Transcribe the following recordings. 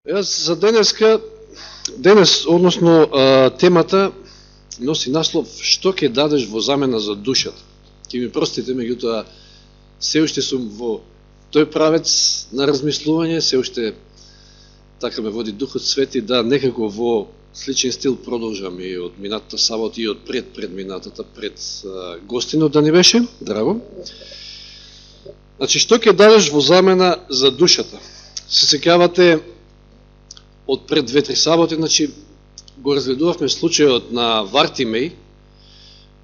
Јас за денес, односно темата носи наслов "Што ќе дадеш во замена за душата?" Ќе ми простите, меѓутоа се уште сум во тој правец на размислување, се уште така ме води Духот Свети да некако во сличен стил продолжам и од минатата сабота и од предминатата, пред гостинот да ни беше, драго. Значи, што ќе дадеш во замена за душата? Се сеќавате од пред 2-3 саботи, значи, го разгледувавме случајот на Вартимеј,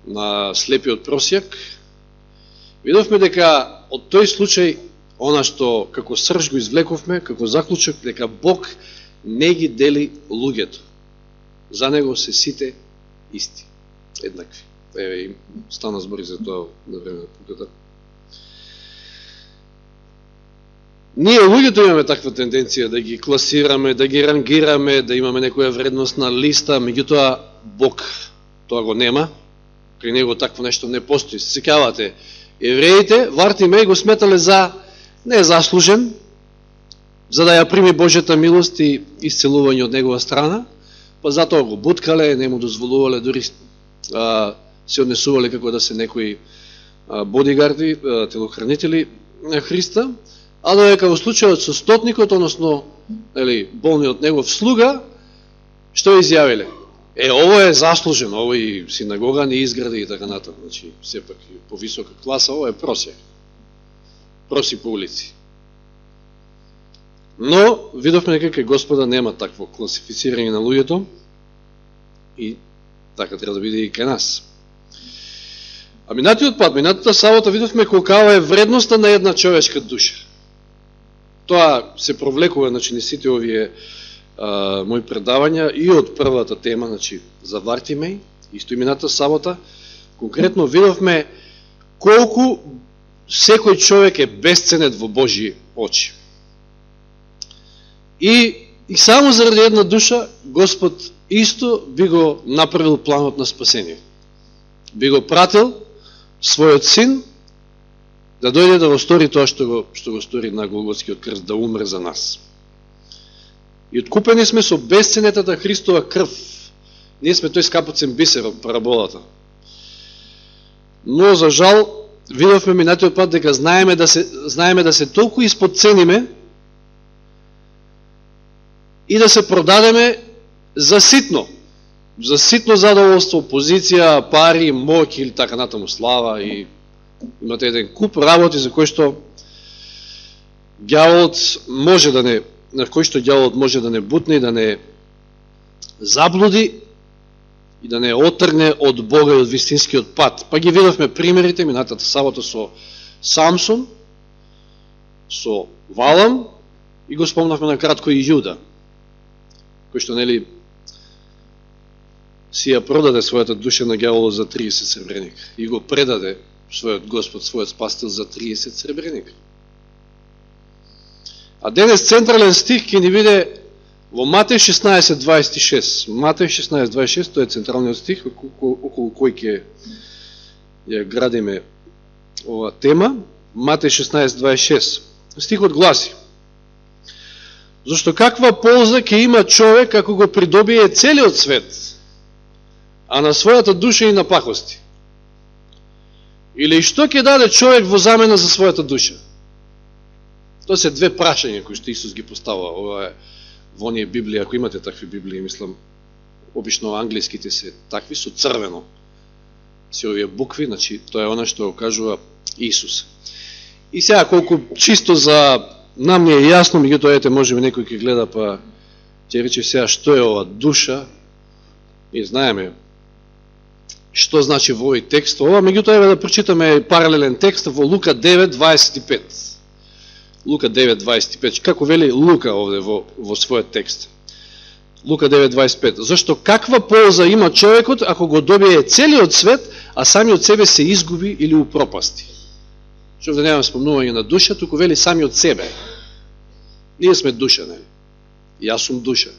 на слепиот просјак. Видовме дека од тој случај, она што како срж го извлековме, како заклучок, дека Бог не ги дели луѓето. За него се сите исти, еднакви. Еве, стана збори за тоа на време на пуката. Ние луѓето имаме таква тенденција да ги класираме, да ги рангираме, да имаме некоја вредностна листа, меѓутоа Бог тоа го нема, кај него такво нешто не постои. Се сеќавате, евреите Вартимеј го сметале за незаслужен, за да ја прими Божјата милост и исцелување од негова страна, па затоа го буткале, не му дозволувале, дури се однесувале како да се некои бодигарди, телохранители на Христа, а додека во случајот со стотникот, односно болниот негов слуга, што изјавиле? Ово е заслужен, овој синагога не изгради и така натаму, значи сепак по висока класа, ово е просјак. Проси по улици. Но видовме дека кај Господа нема такво класифицирање на луѓето и така треба да биде и кај нас. А минатиот пат, минатата сабота видовме колкава е вредноста на една човечка душа. Тоа се провлекува, значи, не сите овие мои предавања и од првата тема, значи, за Вартимеј, исто и минатата сабота, конкретно видовме колку секој човек е бесценет во Божји очи. И само заради една душа, Господ исто би го направил планот на спасение. Би го пратил својот син да дојде да го стори тоа што го стори на Голготскиот крст, да умре за нас. И откупени сме со бесценетата Христова крв. Ние сме тој скапоцен бисер од параболата. Но, за жал, видовме минатиот пат дека знаеме да се толку исподцениме и да се продадеме за ситно задоволство, позиција, пари, моќ или така натаму, слава, и имате еден куп работи за кој што ѓаволот може да не бутне и да не заблуди и да не отргне од Бога и од вистинскиот пат. Па ги видовме примерите минатата сабота со Самсон, со Валам и го спомнавме на кратко и Јуда, кој што си ја продаде својата душа на ѓаволот за 30 сребреника и го предаде својот Господ, својот Спасител за 30 сребреника. А денес централен стих ќе ни биде во Матеј 16:26. Матеј 16:26, тој е централниот стих околу кој ќе ја градиме ова тема. Матеј 16:26. Стихот гласи: "Зошто каква полза ќе има човек ако го придобие целиот свет, а на својата душа и на пакости? Или што ќе даде човек во замена за својата душа?" Тоа се две прашања кои што Исус ги поставува. Ова е во оние Библија, ако имате такви Библии, мислам, обично англиските се такви, со црвено се овие букви, значи тоа е она што го кажува Исус. И сега, колку чисто за нам не е јасно, меѓутоа ете, може би некој ќе гледа, па ќе рече сега што е ова душа, и знаеме што значи во овој текст. Ова, меѓутоа, еве да прочитаме паралелен текст во Лука 9:25. Лука 9:25. Како вели Лука овде во својот текст? Лука 9:25. "Зашто каква полза има човекот ако го добие целиот свет, а самиот себе се изгуби или упропасти?" Што овде немам спомнување на душа, туку вели самиот себе. Ние сме душа, не? Јас сум душа.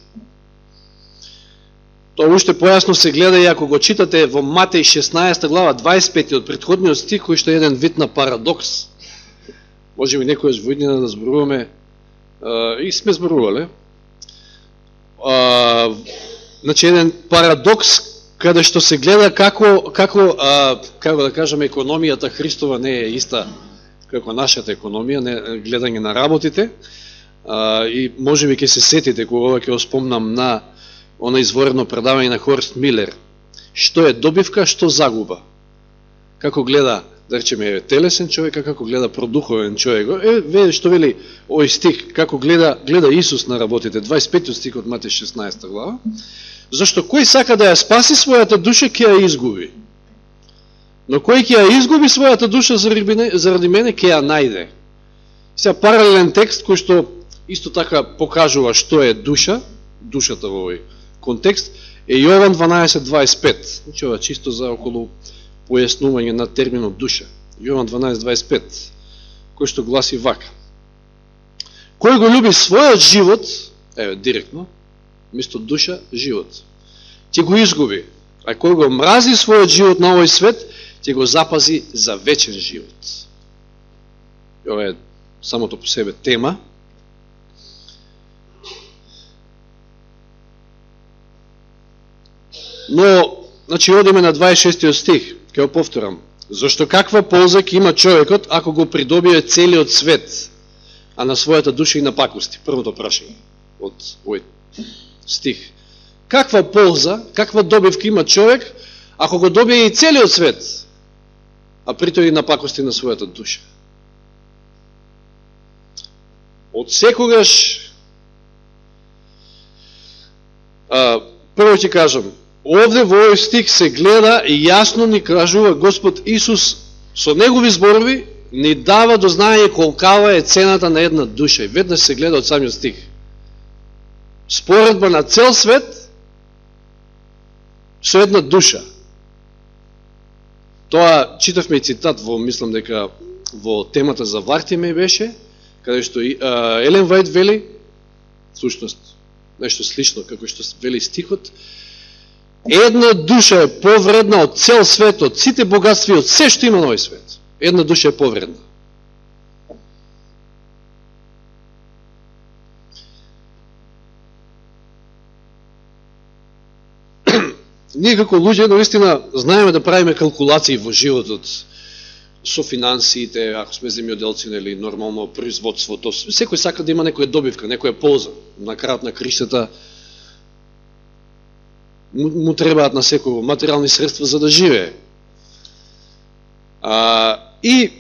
Тоа уште појасно се гледа и ако го читате во Матеј 16 глава 25 од претходниот стих, кој што е еден вид на парадокс. Може би некојаш во иднина да зборуваме, и сме зборувале, значи еден парадокс каде што се гледа како да кажеме, економијата Христова не е иста како нашата економија, не гледање на работите. И можеби ќе се сетите кога ќе спомнам на она изворено предавање на Хорст Милер. Што е добивка, што загуба. Како гледа, да речеме, телесен човек, како гледа продуховен човек. Што вели овој стих, како гледа Исус на работите, 25 стих од Матеј 16 глава. Зашто кој сака да ја спаси својата душа, ќе ја изгуби. Но кој ќе ја изгуби својата душа заради мене, ќе ја најде. Сега паралелен текст кој што исто така покажува што е душа, душата во овој контекст, е Јован 12:25. Значи ова чисто за околу појаснување на терминот душа. Јован 12:25, кој што гласи вака. Кој го љуби својот живот, директно, место душа, живот, ќе го изгуби. А кој го мрази својот живот на овој свет, ќе го запази за вечен живот. Ова е самото по себе тема. Но, значи, одиме на 26 стих, ќе го повторам. Зашто каква полза ќе има човекот ако го придобие целиот свет, а на својата душа и напакости? Првото прашање од овој стих. Каква полза, каква добивка има човек ако го добие и целиот свет, а притоа и напакости на својата душа? Од секогаш, прво ќе кажам, овде во овој стих се гледа и јасно ни кажува Господ Исус со негови зборови ни дава до знаење колкава е цената на една душа. И веднаш се гледа од самиот стих. Споредба на цел свет со една душа. Тоа читавме и цитат во, мислам дека во темата за Вартимеј беше, каде што Елен Вајд вели, всушност нешто слично како што вели стихот, една душа е повредна од цел свет, од сите богатства и од се што има на овој свет. Една душа е повредна. Ние како луѓе наистина знаеме да правиме калкулации во животот со финансиите, ако сме земјоделци или нормално производството. Секој сака да има некоја добивка, некоја полза. На крајот на криштата му требаат на секој материјални средства за да живее. И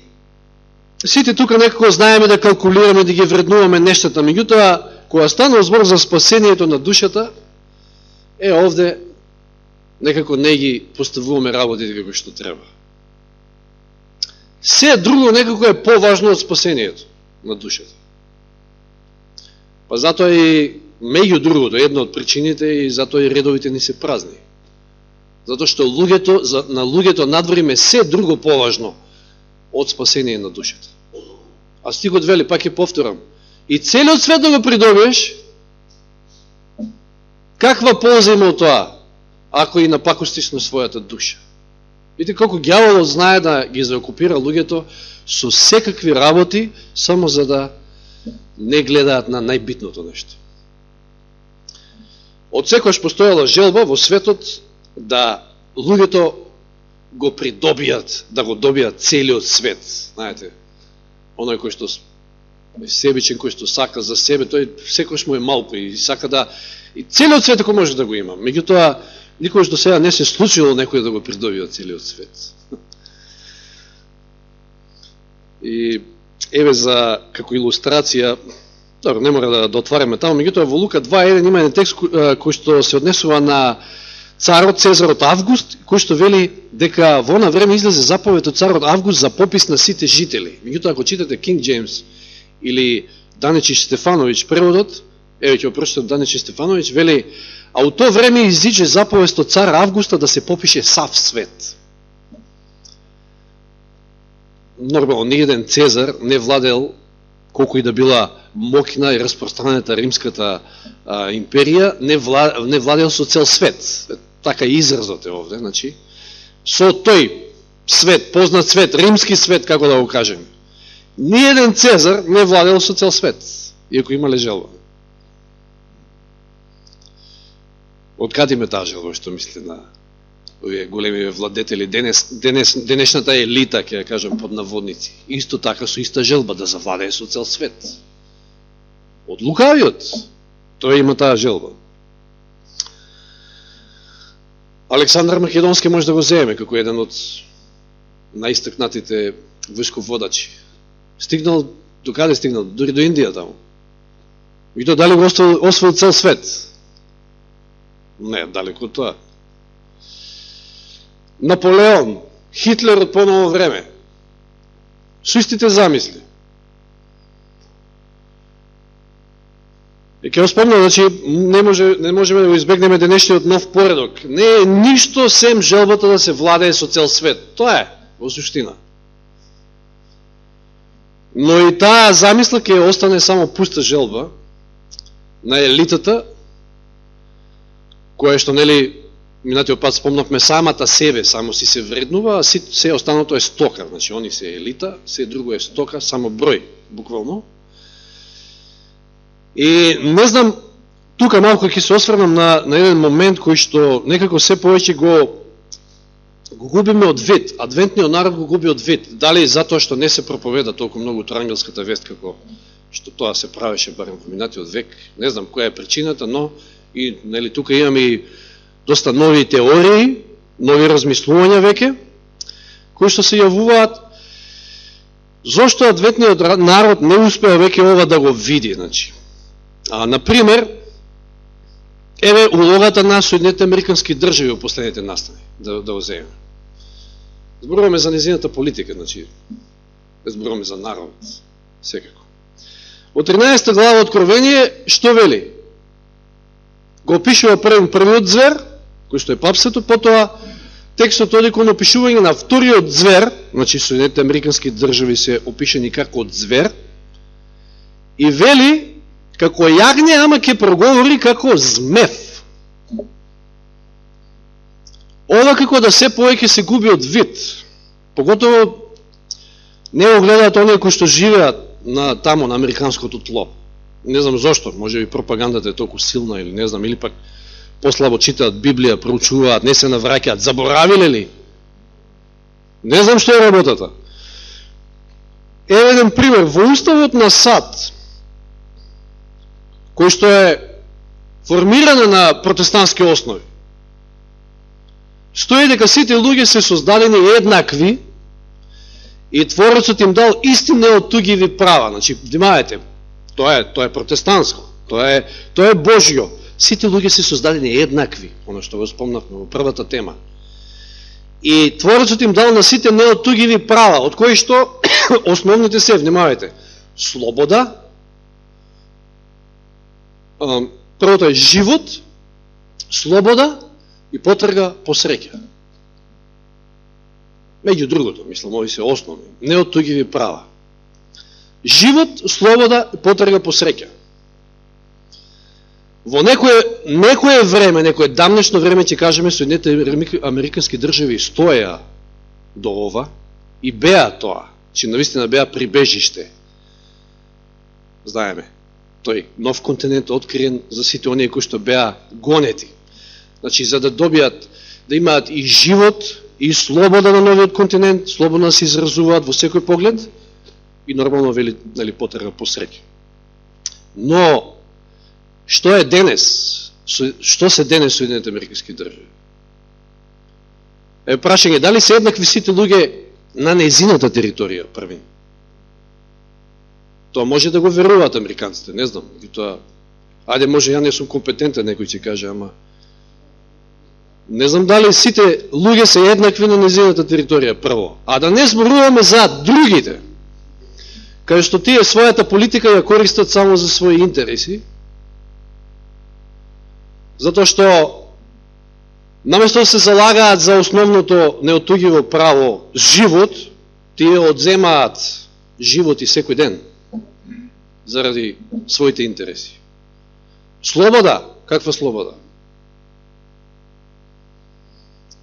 сите тука некако знаеме да калкулираме, да ги вреднуваме нештата. Меѓутоа, кога станува збор за спасението на душата, овде некако не ги поставуваме работите како што треба. Се друго некако е поважно од спасението на душата. Па затоа и меѓу другото, една од причините, и затоа и редовите ни се празни. Затоа што на луѓето надвориме се друго поважно од спасение на душата. А стихот вели, пак ќе повторам, и целиот свет да го придобиеш, каква полза има од тоа, ако и напакостиш на својата душа? Видите колку ѓаволот знае да ги заокупира луѓето со секакви работи, само за да не гледаат на најбитното нешто. Од секојаш постојала желба во светот да луѓето го придобијат, да го добијат целиот свет. Знаете, оној кој што себичен, кој што сака за себе, тој секојаш му е малку и сака да и целиот свет ако може да го има. Меѓутоа, никогаш до сега не се случило некој да го придобие целиот свет. И еве за како илустрација, добро, не мора да отваряме таму, меѓутоа во Лука 2:1 има еден текст кој што се однесува на царот Цезарот Август, кој што вели дека во она време излезе заповед од царот Август за попис на сите жители. Меѓутоа ако читате Кинг Джеймс или Данечи Стефановиќ преводот, еве ќе прочитам Данечи Стефановиќ, вели: а у то време изиđe заповест од цар Августа да се попише сав свет. Нормално, ниеден Цезар не владел, колку и да била моќна и распространета римската империја, не владел со цел свет. Така и изразот е овде, значи, со тој свет, познат свет, римски свет, како да го кажем. Ниеден Цезар не владел со цел свет, иако имале желба. Од каде ме таа желба, што мислите на овие големи владетели, денешната елита, ќе ја кажам под наводници, исто така со иста желба да завладее со цел свет. Од лукавиот, тој има таа желба. Александар Македонски може да го земе како еден од најистакнатите војсководачи. Стигнал, до каде стигнал? Дори до Индија таму. И то дали го освоил цел свет? Не, далеко од тоа. Наполеон, Хитлер од поново време. Со истите замисли. И ќе го спомнам, значи, не можеме да го избегнеме денешниот нов поредок. Не е ништо сем желбата да се владее со цел свет. Тоа е, во суштина. Но и таа замисла ќе остане само пуста желба на елитата, која што, нели, минатиот пат спомнавме, самата себе, само си се вреднува, а се останато е стока. Значи, они се елита, се друго е стока, само број, буквално. И не знам, тука малко ќе се осврнам на еден момент кој што некако се повеќе го губиме од вид. Адвентниот народ го губи од вид. Дали затоа што не се проповеда толку многу ангелската вест како што тоа се правеше барем во минатиот век. Не знам која е причината, но и нели тука имаме и доста нови теории, нови размислувања веќе, кои што се јавуваат. Зошто адвентниот народ не успеа веќе ова да го види, значи? Например, еве улогата на Соединетите Американски држави во последните настани, да го земеме. Зборуваме за незината политика, значи, зборуваме за народ, секако. Во 13 глава Откровение, што вели? Го опишува првиот звер, кој што е папството, потоа текстот оди кон опишување на вториот звер, значи Соединетите Американски држави се опишани како звер, и вели како јагне, ама ќе проговори како змев. Ова како да се повеќе се губи од вид. Поготово не го гледаат оние кои што живеат тамо на американското тло. Не знам зошто, може би пропагандата е толку силна или не знам, или пак послабо читаат Библија, проучуваат, не се навраќаат, заборавиле ли? Не знам што е работата. Еве еден пример, во уставот на САД, кој што е формирана на протестантски основи, стои дека сите луѓе се создадени еднакви и Творецот им дал исти неоттугиви права. Значи, внимавајте, тоа е протестантско, тоа е Божјо. Сите луѓе се создадени еднакви, оно што го спомнавме во првата тема. И Творецот им дал на сите неоттугиви права, од кои што основните се, внимавајте, слобода, првото е живот, слобода и потрага по среќа. Меѓу другото, мислам, ови се основни, неоттугиви права. Живот, слобода и потрага по среќа. Во некое време, некое дамнешно време, ќе кажеме, Соединетите Американски држави стоеа до ова и беа тоа, че навистина беа прибежиште. Знаеме, тој нов континент откриен за сите оние кои што беа гонети. Значи, за да добијат, да имаат и живот, и слобода на новиот континент, слободно да се изразуваат во секој поглед и нормално вели, нали, потрага по среќа. Но, што е денес? Што се денес Соединените Американски држави? Е прашање, дали се еднакви сите луѓе на нејзината територија, првин? Тоа може да го веруваат американците, не знам. Тоа, ајде, може ја не сум компетентен, некој ќе каже, ама не знам дали сите луѓе се еднакви на нејзината територија, прво. А да не зборуваме за другите, кај што тие својата политика ја користат само за своји интереси, затоа што наместо да се залагаат за основното неоттугиво право живот, тие одземаат живот и секој ден заради своите интереси. Слобода, каква слобода?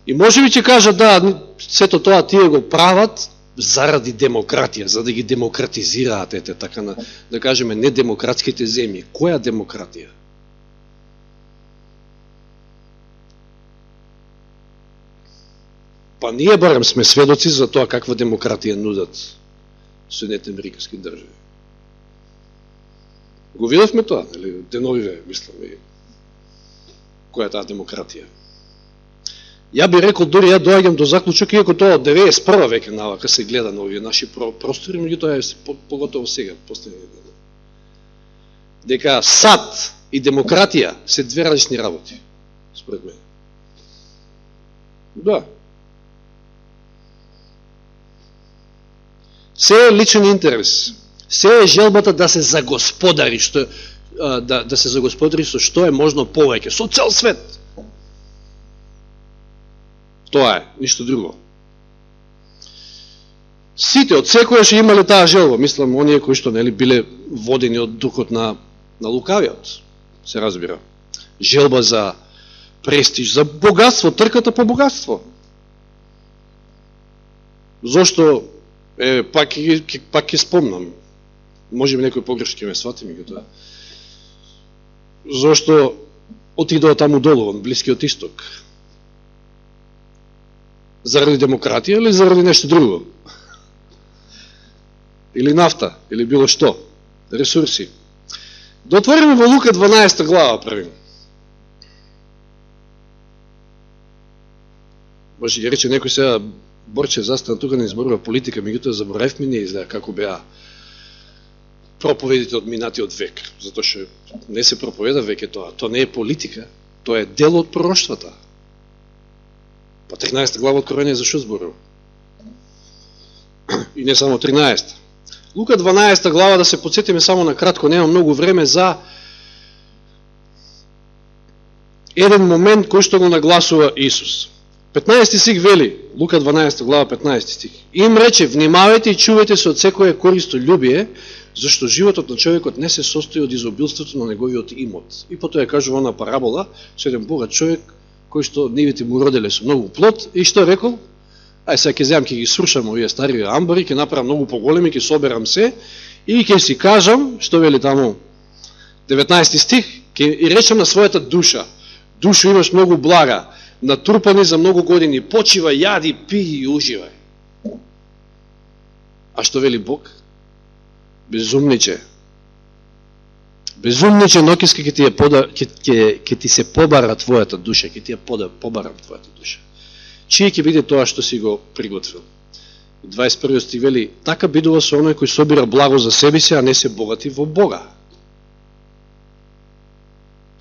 И може би ќе кажат, да, сето тоа тие го прават заради демократија, за да ги демократизираат, ете, така да кажеме, недемократските земји. Која демократија? Па ние барем сме сведоци за тоа каква демократија нудат Соединетите американски држави. Го видовме тоа, нели, деновиве, мислам, која е таа демократија. Ја би рекол, дори ја доаѓам до заклучок, иако тоа од 91 веќе навака се гледа на овие наши простори, меѓутоа е поготово сега, последните дена. Дека сад и демократија се две различни работи, според мен. Да. Се е личен интерес. Се е желбата да се загосподари, да се загосподари со што е можно повеќе, со цел свет. Тоа е, ништо друго. Сите од секојаш имале таа желба, мислам, оние кои што нели биле водени од духот на лукавиот, се разбира. Желба за престиж, за богатство, трката по богатство. Зошто, пак ќе спомнам, може би некој погрешки ме свати ми тоа. Зошто отидоа таму долу, во Блискиот Исток? Заради демократија или заради нешто друго? Или нафта, или било што? Ресурси. Да отвориме во Лука 12 глава први. Може ќе рече некој сега, Борчев застана тука не изборува политика, меѓутоа заборавме не изгледа како беа проповедите од минатиот век. Затоа што не се проповеда веќе тоа. Тоа не е политика, тоа е дел од пророштвата. Па 13 глава Откровение за што зборува? И не само 13. Лука 12 глава, да се подсетиме само на кратко, нема многу време, за еден момент кој што го нагласува Исус. 15 стих вели, Лука 12 глава 15 стих. Им рече, внимавајте и чувајте се од секое користолюбие, зашто животот на човекот не се состои од изобилството на неговиот имот. И потоа кажува на парабола, со еден богат човек, кој што нивите му роделе со многу плод, и што рекол? Ај сега ќе земам, ќе ги срушам овие стари амбари, ќе направам многу поголеми, ќе соберам се, и ќе си кажам, што вели таму, 19 стих, ќе речам на својата душа, душо имаш многу блага, натрупани за многу години, почивај, јади, пи и уживај. А што вели Бог? Безумниче. Безумниче, ноќеска ќе ти се побара твојата душа, ќе ти ја побарам твојата душа. Чие ќе биде тоа што си го приготвил? 21 стих вели, така бидува со оној кој собира благо за себе си, а не се богати во Бога.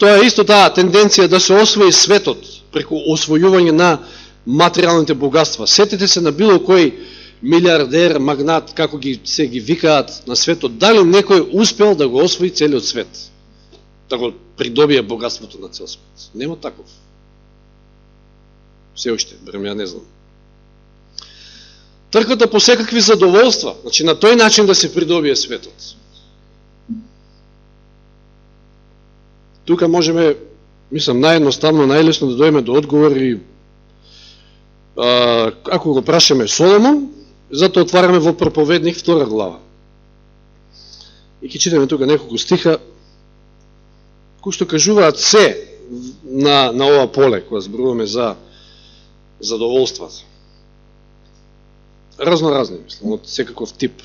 Тоа е исто таа тенденција да се освои светот преку освојување на материјалните богатства. Сетете се на било кој милиардер, магнат, како се ги викаат на светот, дали некој успел да го освои целиот свет, да го придобие богатството на цел свет? Нема таков. Се уште, брем, ја не знам. Трката по секакви задоволства, значи на тој начин да се придобие светот. Тука можеме, мислам, наједноставно, најлесно да дојме до одговори, ако го прашаме Соломон, затоа отвараме во Проповедник 2 глава. И ќе читаме тука неколку стиха, кои што кажуваат се на ова поле, кога зборуваме за задоволствата. Разноразни, мислам, од секаков тип.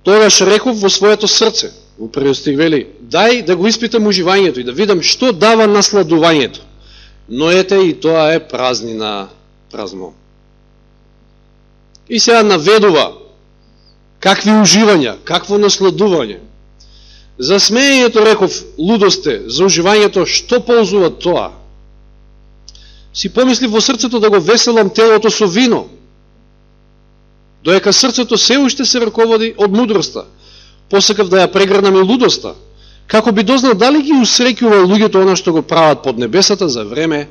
Тогаш реков во своето срце, во првиот стих вели, дај да го испитам уживањето и да видам што дава насладувањето. Но ете и тоа е празнина, празно. И сега наведува какви уживања, какво насладување. За смеењето реков лудосте, за уживањето што ползува тоа? Си помислив во срцето да го веселам телото со вино, доека срцето се уште се раководи од мудроста. Посакав да ја прегрнам и лудоста, како би дознал дали ги усреќува луѓето она што го прават под небесата за време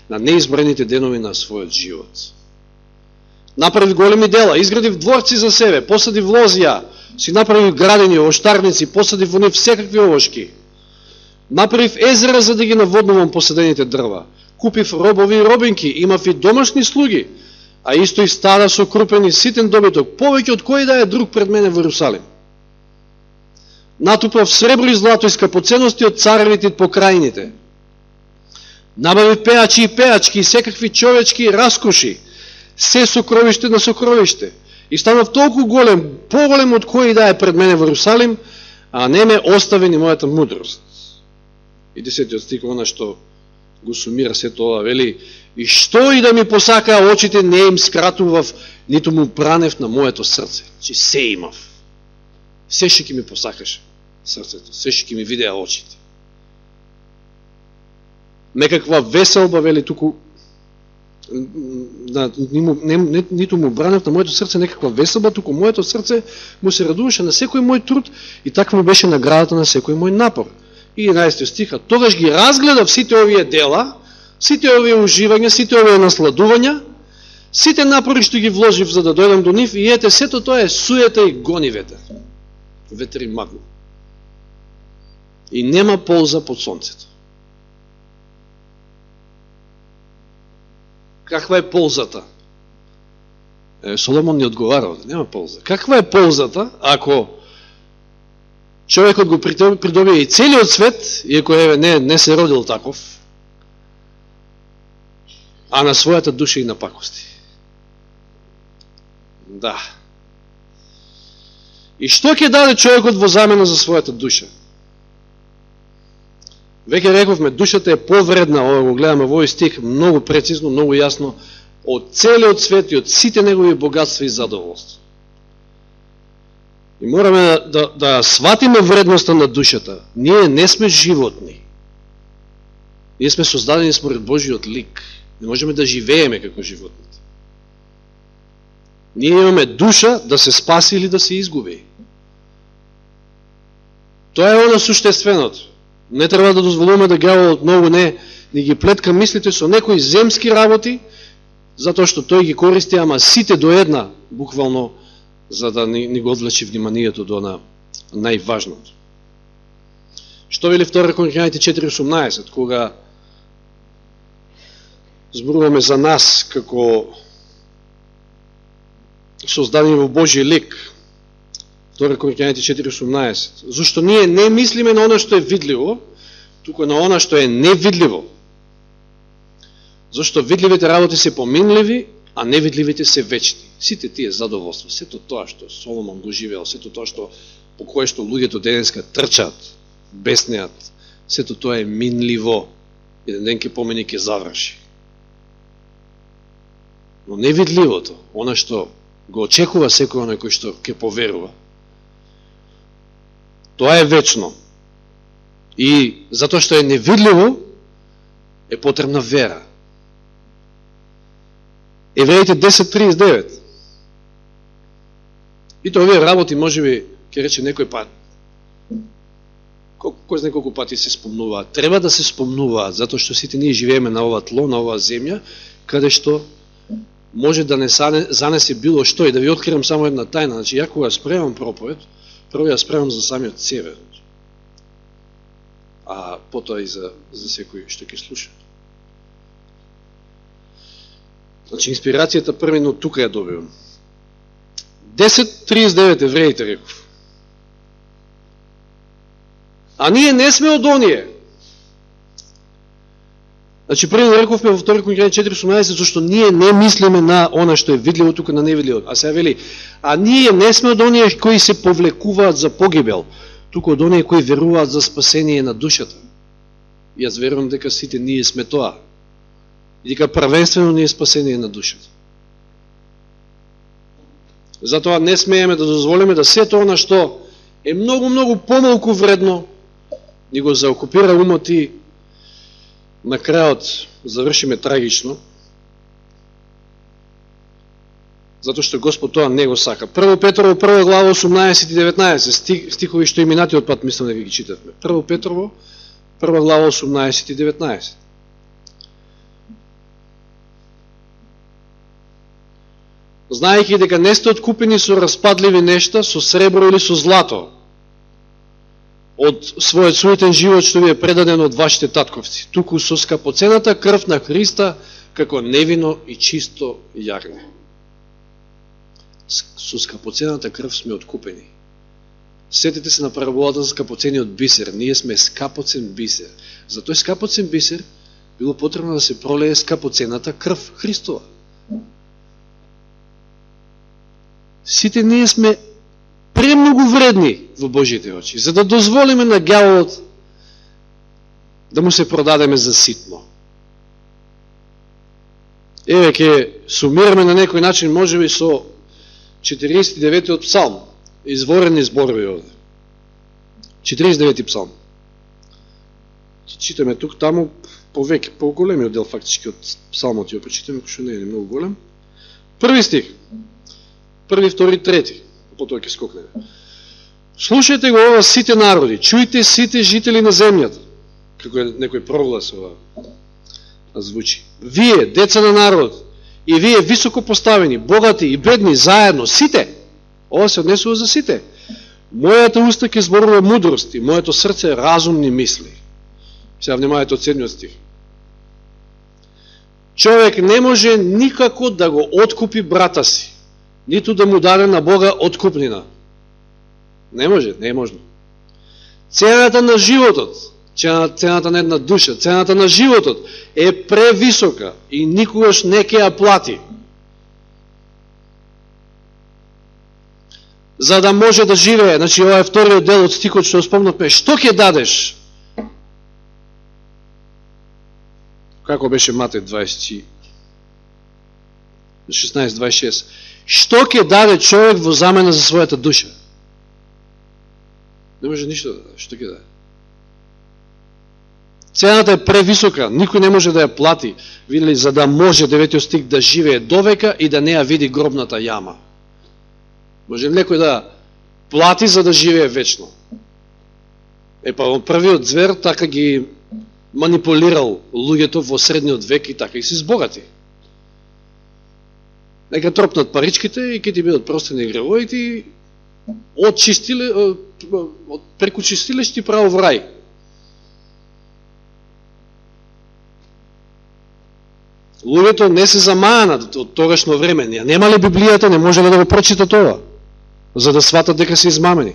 на неизброените денови на својот живот. Направи големи дела, изградив дворци за себе, посадив лозија, си направив градини, оштарници, посадив во нив всекакви овошки. Направив езера за да ги наводнувам посадените дрва. Купив робови и робинки, имав и домашни слуги, а исто и стада со крупен и ситен добиток, повеќе од кој да е друг пред мене во Иерусалим. Натупав сребро и злато и скапоценности од царевите и покрајните. Набави пеачи и пеачки и секакви човечки раскоши. Се сокровиште на сокровиште. И станав толку голем, поголем од кој да е пред мене во Иерусалим, а не ме остави ни мојата мудрост. И 10 стих, она што го сумира се тоа, вели, и што и да ми посакаа очите, не им скратував, ниту му бранев на моето срце. Значи се имав. Се што ќе ми посакаше срцето, се што ќе ми видеа очите. Некаква веселба, вели, туку, ниту му бранев на моето срце некаква веселба, туку моето срце му се радуваше на секој мој труд и така му беше наградата на секој мој напор. И 11 стиха, тогаш ги разгледав сите овие дела, сите овие уживања, сите овие насладувања, сите напори што ги вложив за да дојдам до нив, и ете, сето тоа е суета и гони ветер. Ветер и магла. И нема полза под сонцето. Каква е ползата? Соломон не одговарал, нема полза. Каква е ползата ако човекот го придобие и целиот свет, иако не се родил таков, а на својата душа и на пакости? Да. И што ќе даде човекот во замена за својата душа? Веќе рековме, душата е повредна, ова го гледаме во овој стих, многу прецизно, многу јасно, од целиот свет и од сите негови богатства и задоволства. И мораме да сватиме вредноста на душата. Ние не сме животни. Ние сме создадени според Божиот лик. Не можеме да живееме како животните. Ние имаме душа да се спаси или да се изгуби. Тоа е оно суштественото. Не треба да дозволуваме да гјаволот многу не ги плетка мислите со некои земски работи, затоа што тој ги користи, ама сите до една, буквално, за да ни го одвлечи вниманието до на најважното. Што вели 2 Коринќаните 4:18, кога зборуваме за нас како создадени во Божи лик. 2 Коринќаните 4:18. Зашто ние не мислиме на оно што е видливо, туку на оно што е невидливо. Зашто видливите работи се поминливи, а невидливите се вечни. Сите тие задоволства, сето тоа што Соломон го живеел, сето тоа што по кое што луѓето денеска трчат, беснеат, сето тоа е минливо. Еден ден ке помени, ке заврши. Но невидливото, она што го очекува секој оној кој што ке поверува, тоа е вечно. И затоа што е невидливо, е потребна вера. Евреите 10:39. И тоа овие работи можеби ќе рече некој пат. Кој знае колку пати се спомнуваат. Треба да се спомнуваат, затоа што сите ние живееме на ова тло, на оваа земја, каде што може да не занесе било што. И да ви открием само една тајна. Значи, ја кога спремам проповед, прво ја спремам за самиот себе, а потоа и за секој што ќе слуша. Значи, инспирацијата првино тука ја добивам. 10:39 евреите реков. А ние не сме од оние. Значи, првино рековме во 2 Коринќаните 4:18, зашто ние не мислиме на она што е видливо, тука на невидливо. А сега вели, а ние не сме од оние кои се повлекуваат за погибел, туку од оние кои веруваат за спасение на душата. И јас верувам дека сите ние сме тоа. И дека првенствено ни е спасение на душата. Затоа не смееме да дозволиме да сето она што е многу помалку вредно, ни го заокупира умот и на крајот завршиме трагично, затоа што Господ тоа не го сака. 1 Петрово, 1 глава 18 и 19, стихови што и минатиот пат мислам дека ги читавме. 1 Петрово, 1 глава 18 и 19. Знаејќи дека не сте откупени со распадливи нешта, со сребро или со злато, од својот суетен живот што ви е предаден од вашите татковци, туку со скапоцената крв на Христа, како невино и чисто јагне. Со скапоцената крв сме откупени. Сетете се на параболата за скапоцениот бисер. Ние сме скапоцен бисер. За тој скапоцен бисер било потребно да се пролее скъпоценната крв Христова. Сите ние сме премногу вредни во Божите очи, за да дозволиме на ѓаволот да му се продадеме за ситно. Еве, ќе сумираме на некој начин, може би со 49-тиот псалм, изворени зборови овде. 49-ти псалм. Читаме тук, таму, повеќе, по-големиот дел фактички од псалмот ја прочитаме, кој што не е многу голем. Први стих. Први, втори, трети. Потоа ќе скокнеме. Слушајте го ова сите народи, чујте сите жители на земјата. Како е некој проглас ова звучи. Вие, деца на народ, и вие високо поставени, богати и бедни, заедно, сите. Ова се однесува за сите. Мојата уста ќе зборува мудрост и моето срце разумни мисли. Сега внимавајте од 7 стих. Човек не може никако да го откупи брата си, ниту да му даде на Бога откупнина. Не може, не е можно. Цената на животот, цената на една душа, цената на животот е превисока и никогаш не ќе ја плати. За да може да живее, значи ова е вториот дел од стихот што спомнавме, што ќе дадеш? Како беше Матеј 16-26. Што ќе даде човек во замена за својата душа? Не може ништо да даде. Што ќе даде? Цената е превисока, никој не може да ја плати, видели, за да може 9 стих да живее довека и да не ја види гробната јама. Може некој да плати за да живее вечно. Првиот звер така ги манипулирал луѓето во средниот век и така и се збогати. Нека тропнат паричките и ќе ти бидат простени гревоите и преку чистиле ти право в рај. Луѓето не се замаанат од тогашно време. Нема ли Библијата, не може да го прочитат ова, за да сватат дека се измамени.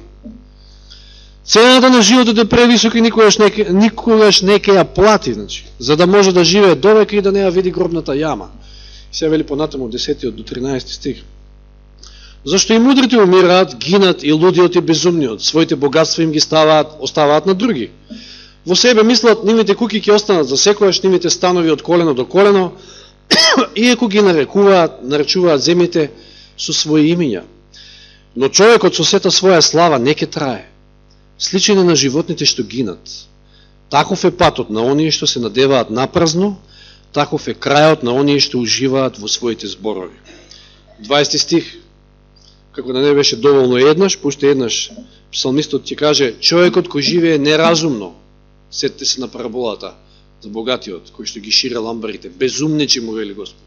Цената на животот е превисока и никогаш не ќе ја плати, значи, за да може да живее довека и да не ја види гробната јама. Сега вели понатаму 10 до 13 стих. Зашто и мудрите умираат, гинат и лудиот и безумниот, своите богатства им ги оставаат на други. Во себе мислат, нивните куки ќе останат за секојаш, нивните станови од колено до колено, иако ги наречуваат земите со своји имиња. Но човекот со сета своја слава не ќе трае. Сличен е на животните што гинат. Таков е патот на оние што се надеваат напразно, таков е крајот на оние што уживаат во своите зборови. 20 стих. Како да не беше доволно еднаш, пуште еднаш псалмистот ќе каже, човекот кој живее неразумно, сетте се на параболата за богатиот, кој што ги шире ламбарите, безумничи му вели Господ.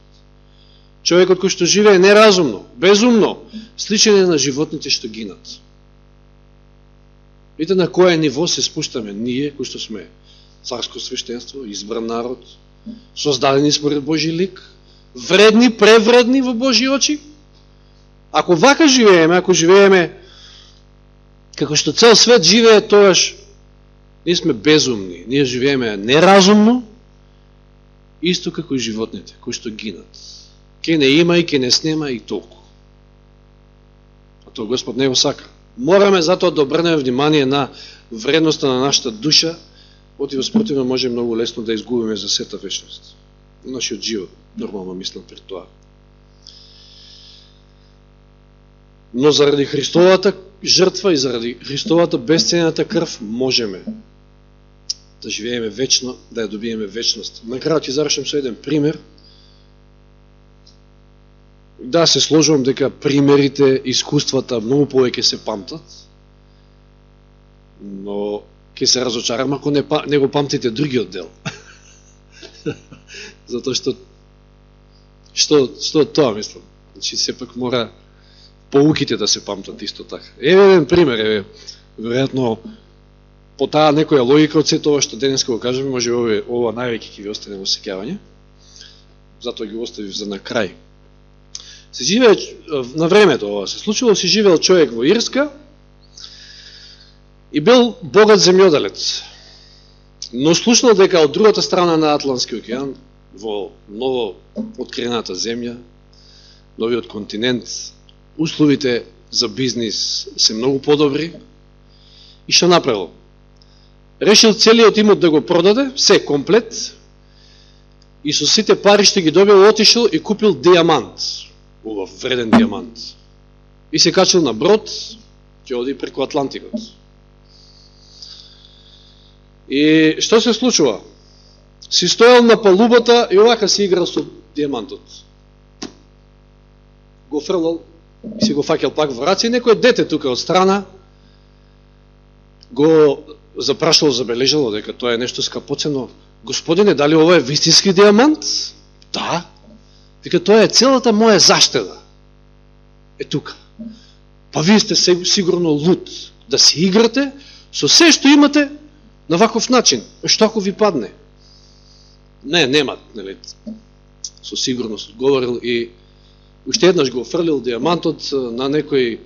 Човекот кој што живее неразумно, безумно, сличен е на животните што гинат. Видите на кој ниво се спуштаме ние, кои што сме царско свештенство, избран народ, создадени според Божи лик, вредни, превредни во Божи очи. Ако вака живееме, ако живееме како што цел свет живее, тоаш ние сме безумни, ние живееме неразумно, исто како и животните, кои што гинат. Ке не има и ке не снема и толку. А тоа Господ не го сака. Мораме затоа да обрнеме внимание на вредноста на нашата душа, противно може многу лесно да изгубиме за сета вечност. Нашиот живот, нормално мислам пред тоа. Но заради Христовата жртва и заради Христовата безценната крв можеме да живееме вечно, да ја добиеме вечност. Накрај ќе завршам со еден пример. Да, се сложувам дека примерите, искуствата многу повеќе се памтат, но ќе се разочарам ако не го памтите другиот дел. Затоа што тоа мислам. Значи сепак мора поуките да се памтат исто така. Еве еден пример, веројатно по таа некоја логика од сето ова што денеска го кажеме, може ова највеќе ќе ви остане во сеќавање. Затоа ги оставив за на крај. Се живее на времето ова се случило, се живеел човек во Ирска и бил богат земјоделец. Но слушнал дека од другата страна на Атлантски океан, во ново открината земја, новиот континент, условите за бизнис се многу подобри. И што направил? Решил целиот имот да го продаде, се комплет, и со сите пари што ги добил, отишел и купил диамант, убав, вреден диамант. И се качил на брод, ќе оди преку Атлантикот. И што се случува? Си стоял на палубата и овака си играл со диамантот. Го фрлал и си го факел пак во раце, и некој дете тука од страна го запрашало, забележало дека тоа е нешто скапоцено. Господине, дали ова е вистински диамант? Да. Дека тоа е целата моја заштеда. Е тука. Па вие сте сигурно луд да си играте со се што имате на ваков начин. Што ако ви падне? Не, нема, нели? Со сигурност одговорил и уште еднаш го фрлил диамантот на некој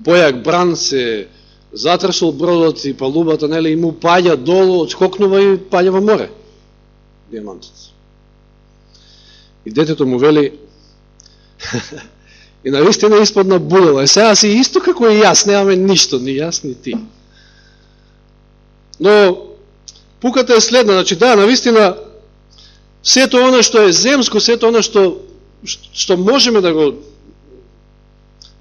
појак бран, се затршил бродот и палубата, нели, и му паѓа долу, отскокнува и паѓа во море. Диамантот. И детето му вели и навистина испадна будела. И сега си исто како и јас, немаме ништо, ни јас, ни ти. Но пуката е следна, значи да, навистина сето оно што е земско, сето оно што можеме да го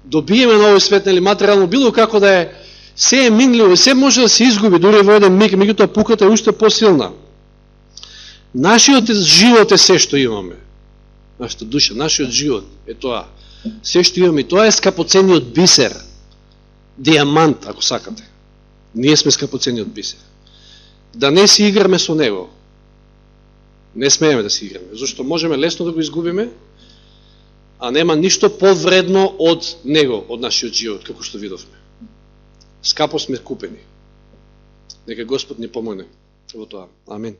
добиеме на овој свет, нели, материјално, било како да е, се е минливо, се може да се изгуби, дури во еден миг, меѓутоа пуката е уште посилна. Нашиот живот е се што имаме. Нашата душа, нашиот живот е тоа. Се што имаме, тоа е скапоцениот бисер. Диамант, ако сакате. Ние сме скапоцениот бисер. Да не си играме со него. Не смееме да си играме, зашто можеме лесно да го изгубиме, а нема ништо повредно од него, од нашиот живот, како што видовме. Скапо сме купени. Нека Господ ни помогне во тоа. Амин.